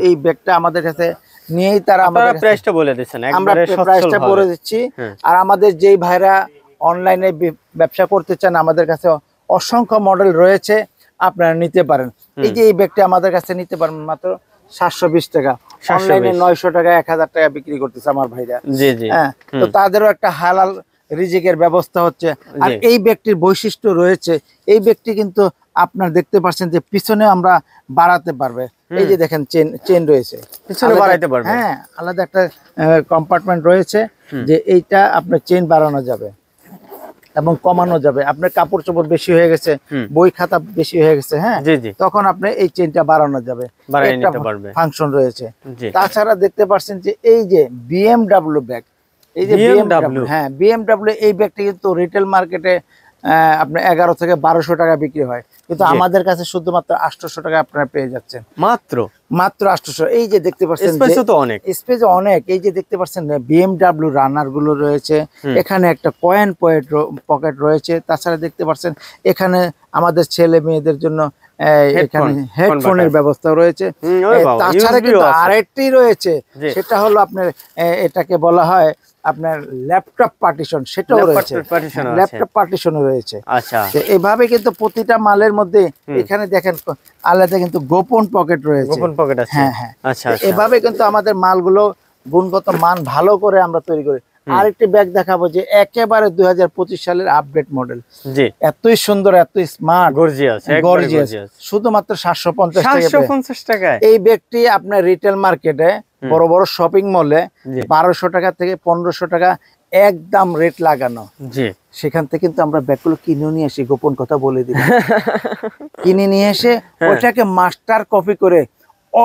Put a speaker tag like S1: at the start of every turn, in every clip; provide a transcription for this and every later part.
S1: এই ব্যাগটা আমাদের কাছে নিয়েই তারা আমাদের
S2: প্রাইসটা বলে দিচ্ছেন,
S1: আমরা প্রাইসটা বলে দিচ্ছি। আর আমাদের যেই ভাইরা অনলাইনে ব্যবসা করতে চান আমাদের কাছে অসংখ্য মডেল রয়েছে, আপনারা নিতে পারেন। এই যে এই ব্যাগটা আমাদের কাছে নিতে পারেন মাত্র 720 টাকা, অনলাইনে 900 টাকা 1000 টাকা বিক্রি করতেছে আমার ভাইরা। হ্যাঁ, তো তাদেরও একটা হালাল রিজিকের ব্যবস্থা হচ্ছে। আর এই ব্যাগটির বৈশিষ্ট্য রয়েছে, এই ব্যাগটি কিন্তু আপনার দেখতে পাচ্ছেন যে পিছনে আমরা বাড়াতে পারবে। এই যে দেখেন চেন রয়েছে,
S2: পিছনে বাড়াইতে পারবে।
S1: হ্যাঁ, আলাদা একটা কম্পার্টমেন্ট রয়েছে যে এইটা আপনার চেন বাড়ানো যাবে এবং কমানো যাবে। আপনার কাপড় চোপড় বেশি হয়ে গেছে, বই খাতা বেশি হয়ে গেছে, হ্যাঁ, তখন আপনি এই চেনটা বাড়ানো যাবে, একটা ফাংশন রয়েছে। তাছাড়া দেখতে পাচ্ছেন যে এই যে BMW ব্যাগ, এই যে BMW, হ্যাঁ BMW এই ব্যাগটি কিন্তু রিটেল মার্কেটে আপনার 1100 থেকে 1200 টাকা বিক্রি হয়, কিন্তু আমাদের কাছে শুধুমাত্র 800 টাকা আপনারা পেয়ে যাচ্ছেন, মাত্র 800। এই যে দেখতে পাচ্ছেন স্পেস অনেক, এই যে দেখতে পাচ্ছেন BMW রানার গুলো রয়েছে, এখানে একটা কয়েন পকেট রয়েছে। তাছাড়া দেখতে পাচ্ছেন এখানে আমাদের ছেলে মেয়েদের জন্য এখানে হেডফোনের ব্যবস্থা রয়েছে। তাছাড়া কিন্তু আরেকটি রয়েছে, সেটা হলো আপনার এটাকে বলা হয় আপনার ল্যাপটপ পার্টিশন, সেটাও রয়েছে, ল্যাপটপ পার্টিশনও রয়েছে। এভাবে কিন্তু প্রতিটা মালের মধ্যে এখানে দেখেন আলাদা কিন্তু গোপন পকেট রয়েছে, হ্যাঁ হ্যাঁ। এভাবে কিন্তু আমাদের মালগুলো গুণগত মান ভালো করে আমরা তৈরি করি। আরেকটি ব্যাগ দেখাবো যে একেবারে 2025 সালের আপডেট মডেল, এতই সুন্দর, এতই স্মার্ট, গর্জিয়াস, শুধুমাত্র 750 টাকা। এই ব্যাগটি আপনার রিটেল মার্কেটে বড় বড় শপিং মলে 1200 টাকা থেকে 1500 টাকা একদম রেট লাগানো। সেখান থেকে কিন্তু আমরা ব্যাগগুলো কিনে নিয়ে আসি, গোপন কথা বলে দিই, কিনে নিয়ে এসে ওটাকে মাস্টার কপি করে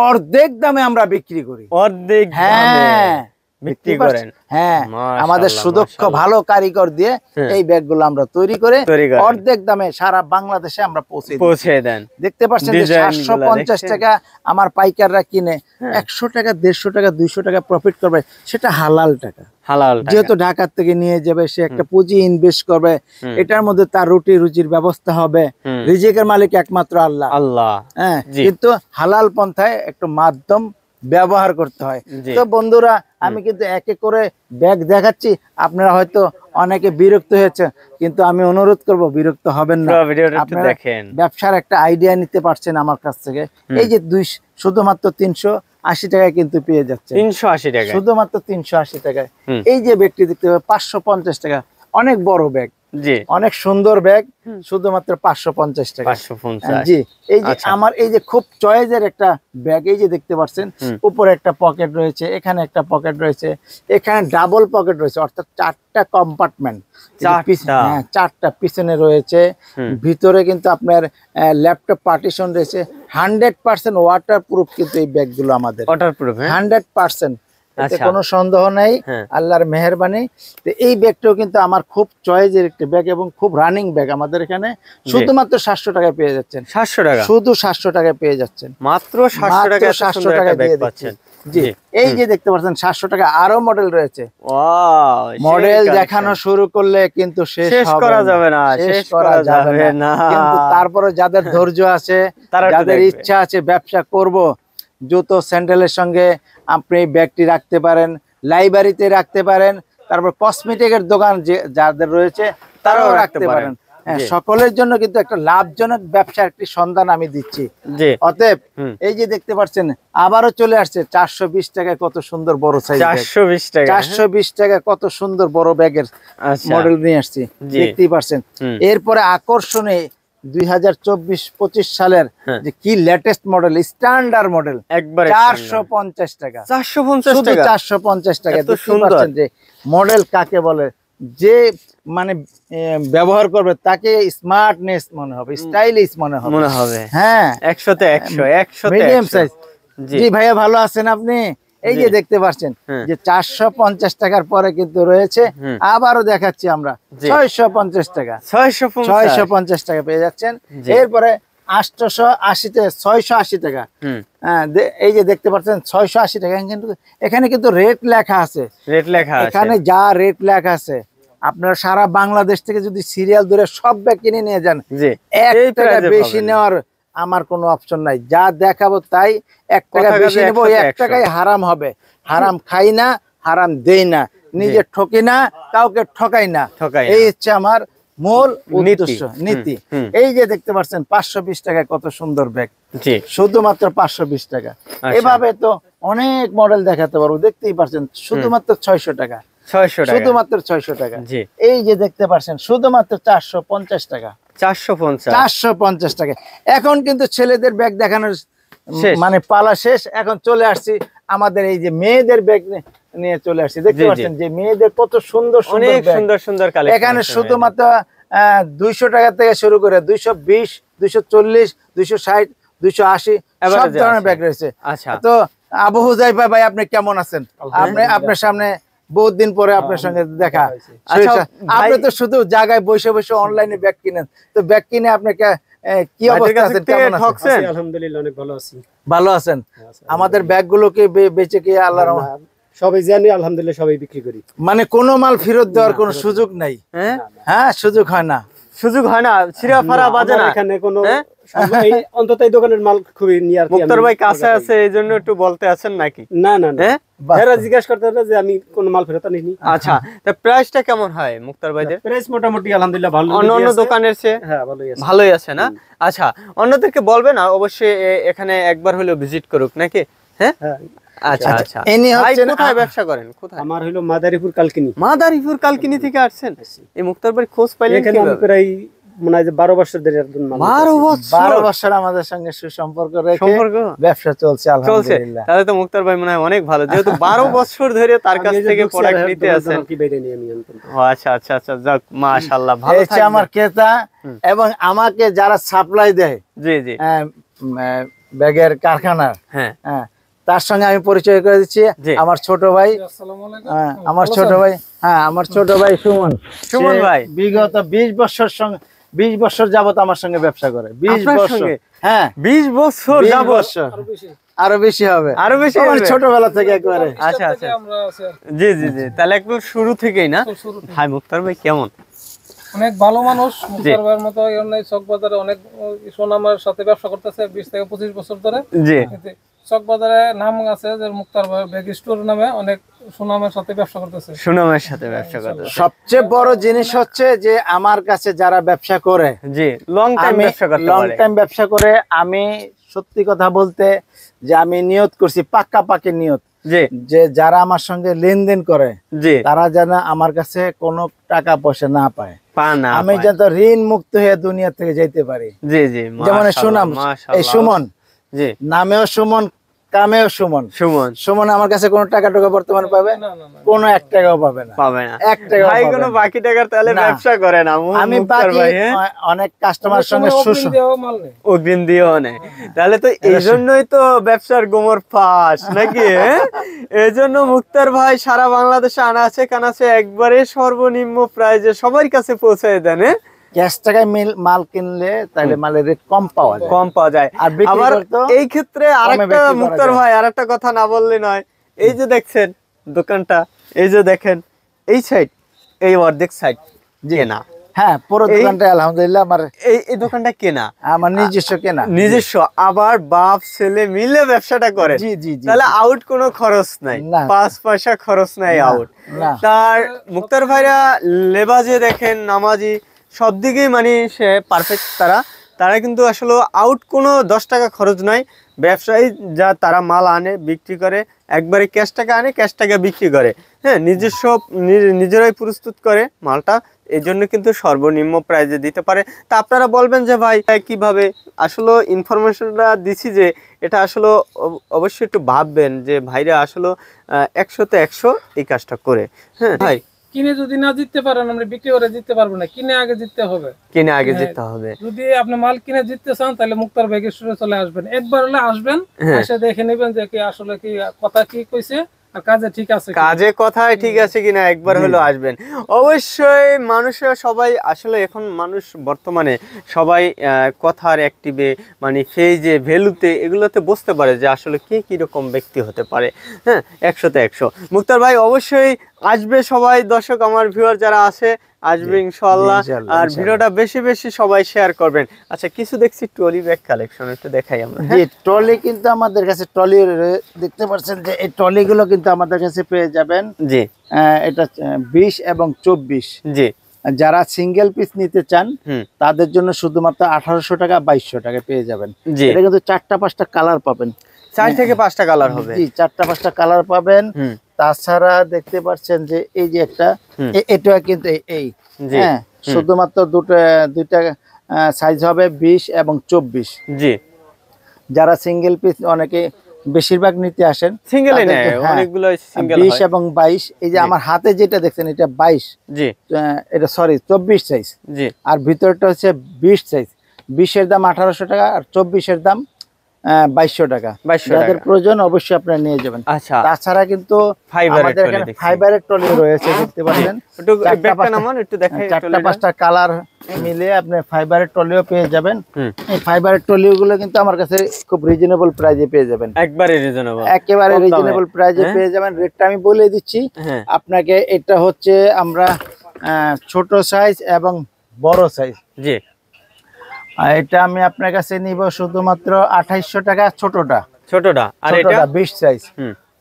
S1: অর্ধেক দামে আমরা বিক্রি করি, অর্ধেক, হ্যাঁ বিক্রি করেন। হ্যাঁ, আমাদের সুদক্ষ ভালো কারিগর দিয়ে এই ব্যাগগুলো আমরা তৈরি করে অর্ধেক দামে সারা বাংলাদেশে আমরা পৌঁছে দেন। দেখতে পাচ্ছেন যে 750 টাকা আমার পাইকাররা কিনে 100 টাকা 150 টাকা 200 টাকা প্রফিট করবে, সেটা হালাল টাকা, যেহেতু ঢাকার থেকে নিয়ে যাবে, সে একটা পুঁজি ইনভেস্ট করবে, এটার মধ্যে তার রুজির ব্যবস্থা হবে। রিজিকের মালিক একমাত্র আল্লাহ। হ্যাঁ, কিন্তু হালাল পন্থায় একটু মাধ্যম ব্যবহার করতে হয়। তো বন্ধুরা, আমি কিন্তু এক এক করে ব্যাগ দেখাচ্ছি, আপনারা হয়তো অনেকে বিরক্ত হয়েছে, কিন্তু আমি অনুরোধ করব বিরক্ত হবেন না, আপনারা ব্যবসার একটা আইডিয়া নিতে পারছেন আমার কাছ থেকে। এই যে শুধুমাত্র 380 টাকায় কিন্তু পেয়ে যাচ্ছে, 380 টাকা, শুধুমাত্র 380 টাকায়। এই যে ব্যাগটি দেখতে পাবেন 550 টাকা, অনেক বড় ব্যাগ, অনেক সুন্দর ব্যাগ, শুধুমাত্র 550 টাকা। জি, এই যে আমার এই যে খুব চয়েসের একটা ব্যাগ, এই যে দেখতে পাচ্ছেন উপরে একটা পকেট রয়েছে, এখানে একটা পকেট রয়েছে, এখানে ডাবল পকেট রয়েছে, অর্থাৎ 4টা কম্পার্টমেন্ট, 4টা পিছনে রয়েছে, ভিতরে কিন্তু আপনার ল্যাপটপ পার্টিশন রয়েছে। 100% ওয়াটার প্রুফ কিন্তু এই ব্যাগগুলো আমাদের, ওয়াটার প্রুফ 100%, কোনো সন্দেহ নাই, আল্লাহর মেহেরবানি। তো এই ব্যাগটাও কিন্তু আমার খুব চয়েসের একটা ব্যাগ এবং খুব রানিং ব্যাগ, আমাদের এখানে শুধুমাত্র 700 টাকায় পেয়ে যাচ্ছেন, 700 টাকা, শুধু 700 টাকায় পেয়ে যাচ্ছেন, মাত্র 700 টাকা দিয়ে পাচ্ছেন। জি, এই যে দেখতে পাচ্ছেন 700 টাকা। আরো মডেল রয়েছে, মডেল দেখানো শুরু করলে কিন্তু শেষ করা যাবে না, কিন্তু তারপরে যাদের ধৈর্য আছে, যাদের ইচ্ছা আছে ব্যবসা করব, জুতো স্যান্ডেলের সঙ্গে আপনি এই ব্যাগটি রাখতে পারেন, লাইব্রেরিতে রাখতে পারেন, তারপর কসমেটিকের দোকান যাদের রয়েছে তারাও রাখতে পারেন। সকলের জন্য কিন্তু একটা লাভজনক ব্যবসার একটি সন্ধান আমি দিচ্ছি। অতএব এই যে দেখতে পাচ্ছেন আবারও চলে আসছে 420 টাকায় কত সুন্দর বড় সাইজ, 420 টাকা কত সুন্দর বড় ব্যাগের মডেল নিয়ে আসছি, দেখতেই পাচ্ছেন। এরপরে আকর্ষণীয় 2024-25 সালের যে কি লেটেস্ট মডেল, স্ট্যান্ডার্ড মডেল, 450 টাকা, 450 টাকা। দেখতে পাচ্ছেন যে মডেল কাকে বলে, যে মানে ব্যবহার করবে তাকে স্মার্টনেস মনে হবে, স্টাইলিশ মনে হবে। হ্যাঁ, 100-তে 100 মিডিয়াম সাইজ। জি ভাইয়া, ভালো আছেন আপনি? এই যে দেখতে পাচ্ছেন যে 450 টাকার পরে কিন্তু রয়েছে, আবারও দেখাচ্ছি আমরা 650 টাকা, 650 টাকা পেয়ে যাচ্ছেন। এরপরে 880-তে 680 টাকা, এই যে দেখতে পাচ্ছেন 680 টাকা। এখানে কিন্তু রেট লেখা আছে, এখানে যা রেট লেখা আছে, আপনারা সারা বাংলাদেশ থেকে যদি সিরিয়াল ধরে সব ব্যাগ কিনে নিয়ে যান, 1 টাকা বেশি নেওয়ার আমার কোনো অপশন নাই, যা দেখাবো তাই 1 টাকা বেশি নেবো, 1 টাকায় হারাম হবে। হারাম খাই না, হারাম দেই না, নিজে ঠকি না, কাউকে ঠকাই না, এই হচ্ছে আমার মূল উদ্দেশ্য, নীতি। এই যে দেখতে পাচ্ছেন 520 টাকায় কত সুন্দর ব্যাগ, শুধুমাত্র 520 টাকা। এভাবে তো অনেক মডেল দেখাতে পারবো, দেখতেই পাচ্ছেন শুধুমাত্র 600 টাকা, শুধুমাত্র 600 টাকা। এই যে দেখতে পাচ্ছেন শুধুমাত্র 450 টাকা, 450 টাকা। এখন কিন্তু ছেলেদের ব্যাগ দেখানোর মানে পালা শেষ, এখন চলে আসছি আমাদের এই যে মেয়েদের ব্যাগ নিয়ে চলে আসছি। দেখতে পাচ্ছেন যে মেয়েদের কত সুন্দর সুন্দর কালেকশন। এখানে শুধুমাত্র 200 টাকা থেকে শুরু করে 220, 240, 260, 280 সব ধরনের ব্যাগ রয়েছে। তো আবু হুজাইফা ভাই, আপনি কেমন আছেন? আপনার সামনে বহুত দিন পরে আপনার সঙ্গে দেখা। আপনি তো শুধু জায়গায় বসে বসে অনলাইনে ব্যাগ কিনেন, তো ব্যাগ কিনে আপনাকে কি অবস্থা আছেন, কেমন আছেন?
S3: আলহামদুলিল্লাহ অনেক ভালো আছি।
S1: ভালো আছেন? আমাদের ব্যাগগুলোকে বেচে কি আল্লাহর
S3: সবাই জানি আলহামদুলিল্লাহ, সবাই বিক্রি করি।
S1: মানে কোনো মাল ফেরত দেওয়ার কোনো সুযোগ নাই? হ্যাঁ, সুযোগ হয় না,
S2: সুযোগ হয় না, ছিড়া ফাড়া বাজে না
S3: এখানে কোনো, অন্তত এই দোকানের মাল খুবই নিয়ার।
S2: মুক্তার ভাই কাছে আছে, এইজন্য একটু বলতে আছেন নাকি?
S3: না না না, এরা জিজ্ঞাসা করতে হবে যে আমি কোন মাল ফেরত আনিনি।
S2: আচ্ছা, তা প্রাইসটা কেমন হয় মুক্তার ভাইদের?
S3: প্রাইস মোটামুটি আলহামদুলিল্লাহ ভালো,
S2: অন্য দোকানের চেয়ে ভালোই আছে না? আচ্ছা, অন্যদেরকে বলবে না অবশ্যই এখানে একবার হলেও ভিজিট করুক নাকি? হ্যাঁ, আচ্ছা আচ্ছা। কোথায় ব্যবসা করেন? কোথায়?
S3: আমার হলো মাদারীপুর কালকিনি।
S2: মাদারীপুর কালকিনি থেকে আসছেন? এই মুক্তার ভাই খোঁজ পাইলেন
S3: এখানে আমি প্রায় মনে হয় যে 12 বছর ধরে একদম
S1: 12 বছর আমাদের সঙ্গে সুসম্পর্ক রেখে ব্যবসা চলছে আলহামদুলিল্লাহ।
S2: তাহলে তো মুক্তার ভাই মনে হয় অনেক ভালো, যেহেতু 12 বছর ধরে তার কাছ থেকে প্রোডাক্ট নিতে আছেন। ও আচ্ছা আচ্ছা আচ্ছা, যাক মাশাআল্লাহ, ভালো থাকবেন।
S1: এই আমার ক্রেতা এবং আমাকে যারা সাপ্লাই দেয়,
S2: জি জি,
S1: ব্যাগের কারখানা, হ্যাঁ, তার সঙ্গে আমি পরিচয় করে দিচ্ছি। আমার ছোট ভাই, আমার ছোট ভাই, হ্যাঁ, আমার ছোট ভাই সুমন ভাই বিগত 20 বছর যাবত আমার সঙ্গে ব্যবসা করে। 20 বছর, হ্যাঁ
S2: 20 বছর যাবত,
S1: আরো বেশি হবে, আরো বেশি হবে, ছোটবেলা থেকে একবারে।
S2: আচ্ছা আচ্ছা, জি জি জি, তাহলে একদম শুরু থেকেই না? ভাই মুক্তার ভাই কেমন?
S4: অনেক ভালো মানুষ, মুক্তার ভাইয়ের মতো চকবাজারে অনেক সুনামের সাথে ব্যবসা করতেছে 20 থেকে 25 বছর ধরে।
S2: জি,
S4: চকবাজারে নাম আছে যে মুক্তার ভাই ব্যাগ স্টোর নামে, অনেক সুনামের সাথে ব্যবসা করতেছে,
S2: সুনামের সাথে ব্যবসা করতেছে।
S1: সবচেয়ে বড় জিনিস হচ্ছে যে আমার কাছে যারা ব্যবসা করে,
S2: জি, লং টাইম
S1: ব্যবসা করে, আমি সত্যি কথা বলতে যে আমি নিয়ত করছি, পাক্কা নিয়ত, যে যারা আমার সঙ্গে লেনদেন করে তারা যেন আমার কাছে কোনো টাকা পয়সা না পায়, আমি যেন ঋণ মুক্ত হয়ে দুনিয়া থেকে যেতে পারি।
S2: জি জি,
S1: যেমন সুনাম, এই সুমন,
S2: জি,
S1: নামেও সুমন, কামেও সুমন। সুমন আমার কাছে কোনো টাকা বর্তমানে পাবে? কোনো 1 টাকাও পাবে না, 1 টাকা।
S2: ভাই কোনো বাকি টাকার তাহলে ব্যবসা করে না?
S1: আমি বাকি অনেক কাস্টমারের সঙ্গে
S2: অগ্রিম দিয়েও নেয়, তাহলে তো এই জন্যই তো ব্যবসার গোমর ফাঁস নাকি? এই জন্য মুক্তার ভাই সারা বাংলাদেশে আনাচে কানাচে একবারে সর্বনিম্ন প্রাইজে সবার কাছে পৌঁছে দেন।
S1: ক্যাশ টাকায় মাল কিনলে তাহলে মালের রেট কম পাওয়া যায়। আর
S2: আবার এই ক্ষেত্রে আরেকটা মুক্তার ভাই আরেকটা কথা না বললে নয়, এই যে দেখছেন দোকানটা, এই যে দেখেন এই সাইড, এই অর্ধেক সাইড কেনা।
S1: হ্যাঁ, পুরো দোকানটা আলহামদুলিল্লাহ আমার, এই
S2: দোকানটা কেনা,
S1: আমার নিজস্ব কেনা,
S2: নিজস্ব। আবার বাপ ছেলে মিলে ব্যবসাটা করে, তাহলে আউট কোনো খরচ নাই, 5 পয়সা খরচ নাই আউট। তার মুক্তার ভাইরা লেবাজে দেখেন, নামাজি, সব দিকেই মানে সে পারফেক্ট। তারা কিন্তু আসলে আউট কোনো 10 টাকা খরচ নাই। ব্যবসায়ী যা তারা মাল আনে, বিক্রি করে, একবারে ক্যাশ টাকা আনে, ক্যাশ টাকা বিক্রি করে, হ্যাঁ, নিজস্ব নিজেরাই প্রস্তুত করে মালটা, এই জন্য কিন্তু সর্বনিম্ন প্রাইজে দিতে পারে। তা আপনারা বলবেন যে ভাই কিভাবে, আসলে ইনফরমেশনটা দিছি যে এটা আসলে অবশ্যই একটু ভাববেন যে ভাইরা আসলে 100-তে 100 এই কাজটা করে। হ্যাঁ ভাই,
S4: কিনে যদি না জিততে পারেন আমরা বিক্রি করে জিততে পারবো না, কিনে আগে জিততে হবে,
S2: জিততে হবে।
S4: যদি আপনি মাল কিনে জিততে চান তাহলে মুক্তার ব্যাগ স্টোরে চলে আসবেন, একবার হলে আসবেন, এসে দেখে নেবেন যে কি আসলে কি কথা কি কইছে আর কাজে ঠিক আছে,
S2: কাজে কথায় ঠিক আছে কিনা, একবার হলো আসবেন। অবশ্যই মানুষরা সবাই আসলে এখন মানুষ বর্তমানে সবাই কথার অ্যাক্টিভে মানে ফেজে ভ্যালুতে এগুলোতে বুঝতে পারে যে আসলে কে কিরকম ব্যক্তি হতে পারে। হ্যাঁ, 100-তে 100। মুক্তার ভাই অবশ্যই আসবে সবাই দর্শক, আমার ভিউয়ার যারা আছে আসবে ইনশাআল্লাহ। আর ভিডিওটা বেশি বেশি সবাই শেয়ার করবেন। আচ্ছা, কিছু দেখছি ট্রলি ব্যাগ কালেকশন, একটু দেখাই আমরা।
S1: জি, ট্রলি কিন্তু আমাদের কাছে ট্রলি দেখতে পাচ্ছেন যে এই ট্রলি গুলো কিন্তু আমাদের কাছে পেয়ে যাবেন।
S2: জি, এটা
S1: 20 এবং 24।
S2: জি,
S1: যারা সিঙ্গেল পিস নিতে চান তাদের জন্য শুধুমাত্র 1800 টাকা 2200 টাকা পেয়ে যাবেন। এটা কিন্তু 4টা-5টা কালার পাবেন,
S2: 4 থেকে 5টা কালার হবে।
S1: জি, 4টা-5টা কালার পাবেন। তাছাড়া দেখতে পাচ্ছেন যে এই যে একটা, এটা কিন্তু এই হ্যাঁ, শুধুমাত্র দুইটা সাইজ হবে 20 এবং 24।
S2: জি,
S1: যারা সিঙ্গেল পিস অনেকে বেশিরভাগ নিতে আসেন
S2: সিঙ্গেলে নেয়, অনেকগুলো সিঙ্গেল
S1: 20 এবং 22। এই যে আমার হাতে যেটা দেখছেন এটা 22,
S2: জি,
S1: এটা সরি 24 সাইজ।
S2: জি,
S1: আর ভিতরটা হচ্ছে 20 সাইজ। 20 এর দাম 1800 টাকা আর 24 এর দাম 2200 টাকা। যাদের প্রয়োজন অবশ্যই আপনারা নিয়ে যাবেন।
S2: আচ্ছা,
S1: তাছাড়া কিন্তু আমাদের এখানে ফাইবারের ট্রলি রয়েছে, দেখতে পাচ্ছেন।
S2: একটু ব্যাগটা নামান, একটু দেখাই।
S1: 4টা-5টা কালার মিলে আপনি ফাইবারের ট্রলিও পেয়ে যাবেন। এই ফাইবারের ট্রলিগুলো কিন্তু আমার কাছে খুব রিজনেবল প্রাইসে পেয়ে যাবেন।
S2: একবারে রিজনেবল,
S1: একেবারে রিজনেবল প্রাইসে পেয়ে যাবেন। রেটটা আমি বলে দিচ্ছি আপনাকে। এটা হচ্ছে আমরা ছোট সাইজ এবং বড় সাইজ।
S2: জি,
S1: আর এটা আমি আপনার কাছে নিব শুধুমাত্র 2800 টাকা ছোটটা।
S2: আর এটা
S1: 20 সাইজ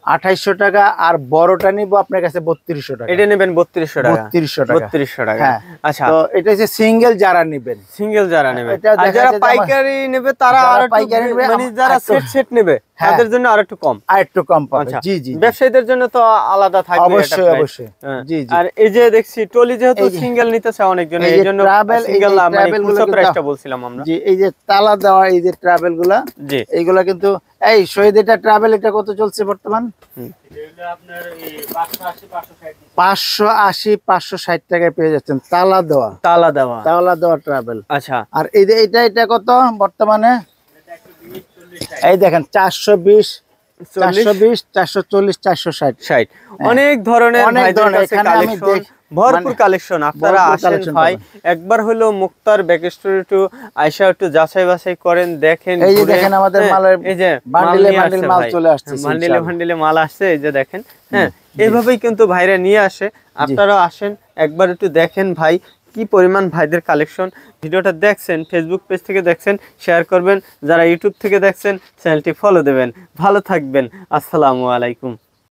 S1: 2800 টাকা। আর বড়টা নিব আপনার কাছে 3200 টাকা।
S2: এটা নেবেন 3200 টাকা।
S1: 3200 টাকা।
S2: হ্যাঁ, আচ্ছা,
S1: তো এটা হচ্ছে সিঙ্গেল যারা নেবেন,
S2: সিঙ্গেল যারা নেবে। আর যারা পাইকারি নেবে তারা আর পাইকারি নেবে, মানে যারা সেট নেবে তাদের জন্য আরেকটু কম
S1: পাবে। জি জি,
S2: ব্যবসায়ীদের জন্য তো আলাদা থাকবে।
S1: অবশ্যই অবশ্যই। জি জি।
S2: আর এই যে দেখছি ট্রলি যেহেতু সিঙ্গেল নিতে চায় অনেকজন, এইজন্য সিঙ্গেল মানে খুচরা প্রাইসটা বলছিলাম আমরা।
S1: জি, এই যে তালা দেওয়া এই যে ট্রাভেল গুলা,
S2: জি,
S1: এইগুলা কিন্তু এই শহীদ এটা ট্রাভেল, এটা কত চলছে বর্তমান? 580 560 টাকায় পেয়ে যাচ্ছেন তালা দেওয়া ট্রাভেল।
S2: আচ্ছা,
S1: আর এই যে এটা কত বর্তমানে? এই দেখেন 420 420 440 460।
S2: অনেক ধরনের ভরপুর কালেকশন। আপনারা আসেন ভাই, একবার হলো মুক্তার ব্যাগ স্টোর একটু আয়শা একটু যাচাই বাছাই করেন, দেখেন।
S1: এই যে দেখেন আমাদের মালের,
S2: এই যে
S1: বান্ডিলে মাল চলে আসছে,
S2: বান্ডিলে মাল আসছে। এই যে দেখেন, হ্যাঁ, এইভাবেই কিন্তু ভাইরা নিয়ে আসে। আপনারা আসেন, একবার একটু দেখেন ভাই কি পরিমাণ ভাইদের কালেকশন। ভিডিওটা দেখছেন ফেসবুক পেজ থেকে দেখছেন, শেয়ার করবেন। যারা ইউটিউব থেকে দেখছেন চ্যানেলটি ফলো দেবেন। ভালো থাকবেন, আসসালামু আলাইকুম।